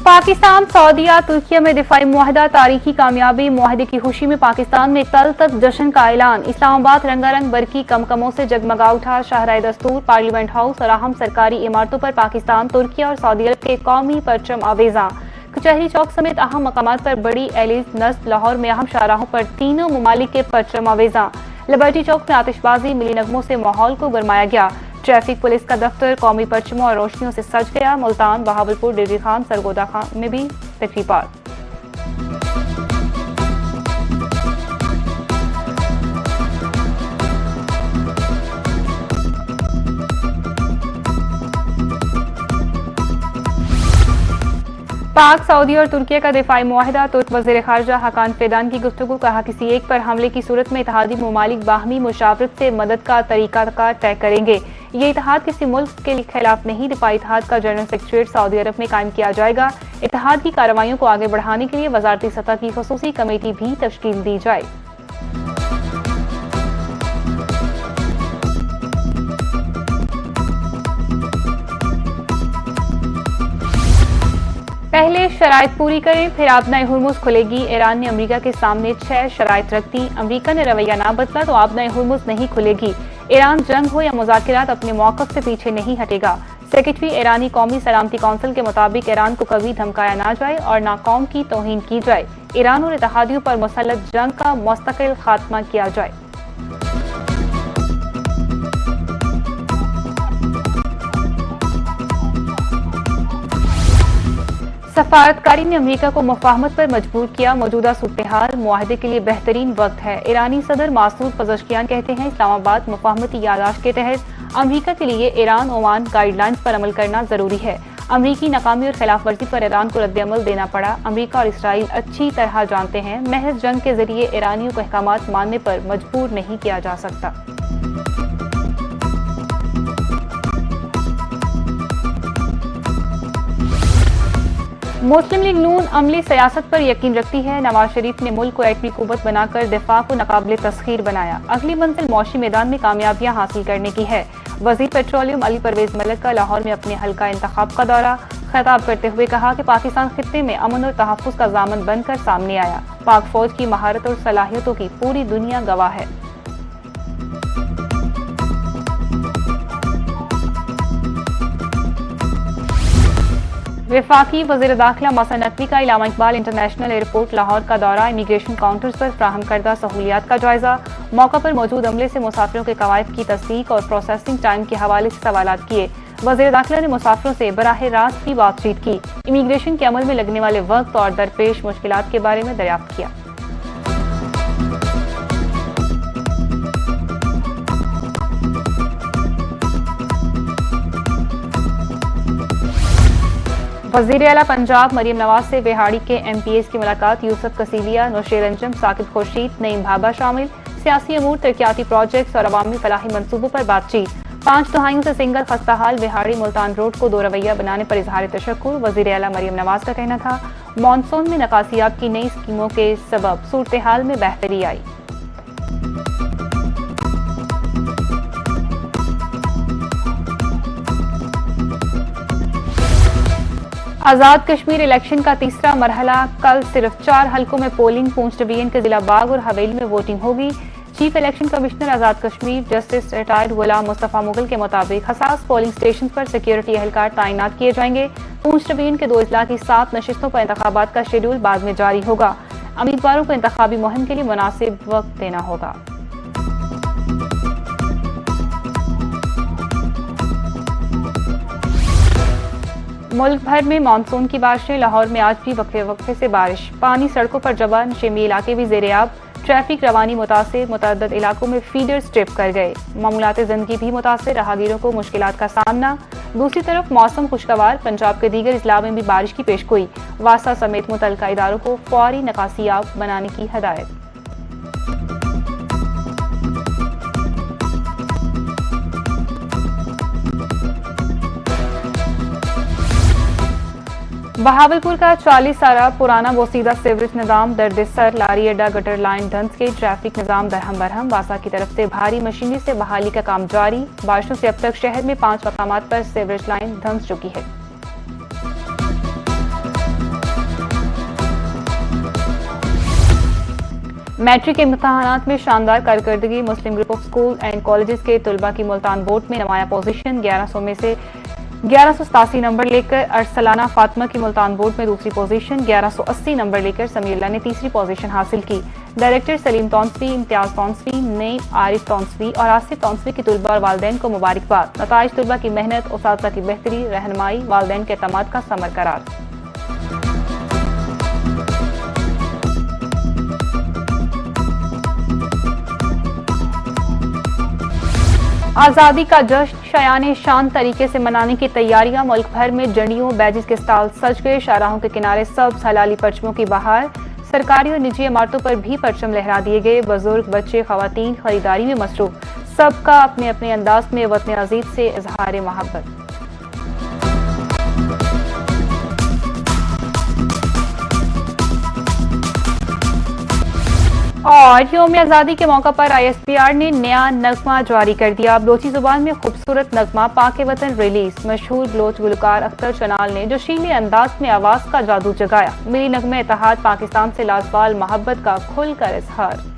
पाकिस्तान सऊदीया तुर्की में दिफाई मुआहदा तारीखी कामयाबी। मुआहदे की खुशी में पाकिस्तान में कल तक जश्न का ऐलान। इस्लामाबाद रंगारंग बरकी कमकमों से जगमगा उठा। शाहराह दस्तूर, पार्लियामेंट हाउस और अहम सरकारी इमारतों पर पाकिस्तान, तुर्की और सऊदी अरब के कौमी परचम आवेजा। कचहरी चौक समेत अहम मकामात पर बड़ी एलिज नस्ब। लाहौर में अहम शाहराहों पर तीनों ममालिक के परचम आवेजा। लिबर्टी चौक में आतिशबाजी, मिली नगमों से माहौल को गरमाया गया। ट्रैफिक पुलिस का दफ्तर कौमी परचमों और रोशनियों से सज गया। मुल्तान, बहावलपुर, डिगरी खान, सरगोदा खान में भी तकरीबात। पाक, सऊदी और तुर्की का दिफाई मुआहदा। तुर्क वज़ीर ख़ारजा हकान फिदान की गुफ्तगू। कहा, किसी एक पर हमले की सूरत में इत्तेहादी ममालिक बाहमी मुशावरत से मदद का तरीकाकार तय करेंगे। ये इत्तेहाद किसी मुल्क के खिलाफ नहीं। दिफाई इत्तेहाद का जनरल सेक्रेटरीट सऊदी अरब में कायम किया जाएगा। इत्तेहाद की कार्रवाइयों को आगे बढ़ाने के लिए वजारती सतह की खुसूसी कमेटी भी तश्कील दी जाए। पहले शराइत पूरी करें, फिर आबनाए हुर्मुज़ खुलेगी। ईरान ने अमेरिका के सामने 6 शराइत रख दी। अमेरिका ने रवैया ना बदला तो आबनाए हुर्मुज़ नहीं खुलेगी। ईरान जंग हो या मुज़ाकरात अपने मौक़िफ़ से पीछे नहीं हटेगा। सेक्रेटरी ईरानी कौमी सलामती कौंसिल के मुताबिक ईरान को कभी धमकाया ना जाए और ना कौम की तौहीन की जाए। ईरान और इत्तेहादियों पर मुसल्लत जंग का मुस्तकिल खात्मा किया जाए। सफारतकारी ने अमेरिका को मुफाहमत पर मजबूर किया। मौजूदा सूरत-ए-हाल मुआहदे के लिए बेहतरीन वक्त है। ईरानी सदर मासूद पज़ेश्कियान कहते हैं, इस्लामाबाद मुफाहमती यादाश्त के तहत अमेरिका के लिए ईरान ओमान गाइडलाइंस पर अमल करना जरूरी है। अमेरिकी नाकामी और खिलाफ वर्जी पर ईरान को रद्द-ए-अमल देना पड़ा। अमेरिका और इसराइल अच्छी तरह जानते हैं, महज जंग के जरिए ईरानियों को अहकामात मानने पर मजबूर नहीं किया जा सकता। मुस्लिम लीग नून अमली सियासत पर यकीन रखती है। नवाज शरीफ ने मुल्क को एटमी कुव्वत बनाकर दिफा को नाकाबिले तस्खीर बनाया। अगली मंजिल मौशी मैदान में कामयाबियां हासिल करने की है। वजीर पेट्रोलियम अली परवेज मलिक का लाहौर में अपने हल्का इंतखाब का दौरा। खिताब करते हुए कहा कि पाकिस्तान खित्ते में अमन और तहफ्फुज़ का ज़ामन बनकर सामने आया। पाक फौज की महारत और सलाहियतों की पूरी दुनिया गवाह है। वफाकी वज़ीर दाखिला मसन नकवी का इलामा इकबाल इंटरनेशनल एयरपोर्ट लाहौर का दौरा। इमिग्रेशन काउंटर्स पर फ्राहम करदा सहूलियात का जायजा। मौका पर मौजूद अमले से मुसाफिरों के कवायद की तस्दीक और प्रोसेसिंग टाइम के हवाले से सवालात किए। वज़ीर दाखिला ने मुसाफिरों से बराह रास्त की बातचीत की। इमिग्रेशन के अमल में लगने वाले वक्त और दरपेश मुश्किलात के बारे में दरियाफ्त किया। वज़ीर आला पंजाब मरियम नवाज से बिहाड़ी के MPs की मुलाकात। यूसुफ कसीलिया, नौशेर अंजम, साकिब खुर्शीद, नईम भाबा शामिल। सियासी अमूर, तरक्याती प्रोजेक्ट्स और अवामी फलाही मंसूबों पर बातचीत। 5 दहाइयों से सिंगल खस्ताहाल बिहाड़ी मुल्तान रोड को 2 रवैया बनाने पर इजहार तशक्कुर। वज़ीर आला मरियम नवाज का कहना था, मानसून में नकासियात की नई स्कीमों के सबब सूरत हाल में बेहतरी आई। आजाद कश्मीर इलेक्शन का तीसरा मरहला कल सिर्फ 4 हलकों में पोलिंग। पूंछ डिवीजन के जिला बाग और हवेली में वोटिंग होगी। चीफ इलेक्शन कमिश्नर आजाद कश्मीर जस्टिस रिटायर्ड गुलाम मुस्तफा मुगल के मुताबिक हसास पोलिंग स्टेशन पर सिक्योरिटी एहलकार तैनात किए जाएंगे। पूंछ डिवीजन के 2 अजला की 7 नशिस्तों पर इंतखाबात का शेड्यूल बाद में जारी होगा। उम्मीदवारों को इंतखाबी मुहिम के लिए मुनासिब वक्त देना होगा। मुल्क भर में मानसून की बारिशें। लाहौर में आज भी वक्फे वक्फे से बारिश। पानी सड़कों पर जमा, नशेमी इलाके भी ज़ेर-ए-आब। ट्रैफिक रवानी मुतासिर, मुतअद्दिद इलाकों में फीडर स्ट्रिप कर गए। मामूलात ज़िंदगी भी मुतासिर, राहगीरों को मुश्किलात का सामना। दूसरी तरफ मौसम खुशगवार। पंजाब के दीगर इजला में भी बारिश की पेशगोई। वासा समेत मुतल्लिका इदारों को फौरी नकासियाब बनाने की हदायत। बहावलपुर का 40 साल पुराना बोसीदा सीवरेज निजाम दर्द-ए-सर। लारी अड्डा, गटर लाइन, धंस के ट्रैफिक निजाम दरहम बरहम। वासा की तरफ से भारी मशीनरी से बहाली का काम जारी। बारिशों से अब तक शहर में 5 मकामात पर सीवरेज लाइन धंस चुकी है। मैट्रिक के इम्तहानात में शानदार कारकर्दगी। Muslim group of school and colleges के तलबा की मुल्तान बोर्ड में नुमाया पोजीशन। 1100 में से 1187 नंबर लेकर अरसलाना फातिमा की मुल्तान बोर्ड में दूसरी पोजीशन। 1180 नंबर लेकर समीउल्लाह ने तीसरी पोजीशन हासिल की। डायरेक्टर सलीम तौंसवी, इम्तियाज तौंसवी, नईम आरिफ तौंसवी और आसिफ तौंसवी की तलबा और वालिदैन को मुबारकबाद। नताइज तलबा की मेहनत, उस्तादा की बेहतरी, रहनुमाई, वालिदैन के एतमाद का समर करार। आज़ादी का जश्न शयान शान तरीके से मनाने की तैयारियां। मुल्क भर में झंडियों, बैजेस के स्टॉल सज गए। शाहराहों के किनारे सब्ज हलाली परचमों की बहार। सरकारी और निजी इमारतों पर भी परचम लहरा दिए गए। बुजुर्ग, बच्चे, खवातीन खरीदारी में मसरूफ। सबका अपने अपने अंदाज में वतन अजीज से इजहार मोहब्बत। और यौम आज़ादी के मौका पर ISPR ने नया नगमा जारी कर दिया। बलोची जुबान में खूबसूरत नगमा पाके वतन रिलीज। मशहूर बलोच गुलकार अख्तर चनाल ने जोशीले अंदाज में आवाज का जादू जगाया। मिली नगमे इत्तेहाद पाकिस्तान से लाजवाल मोहब्बत का खुलकर इजहार।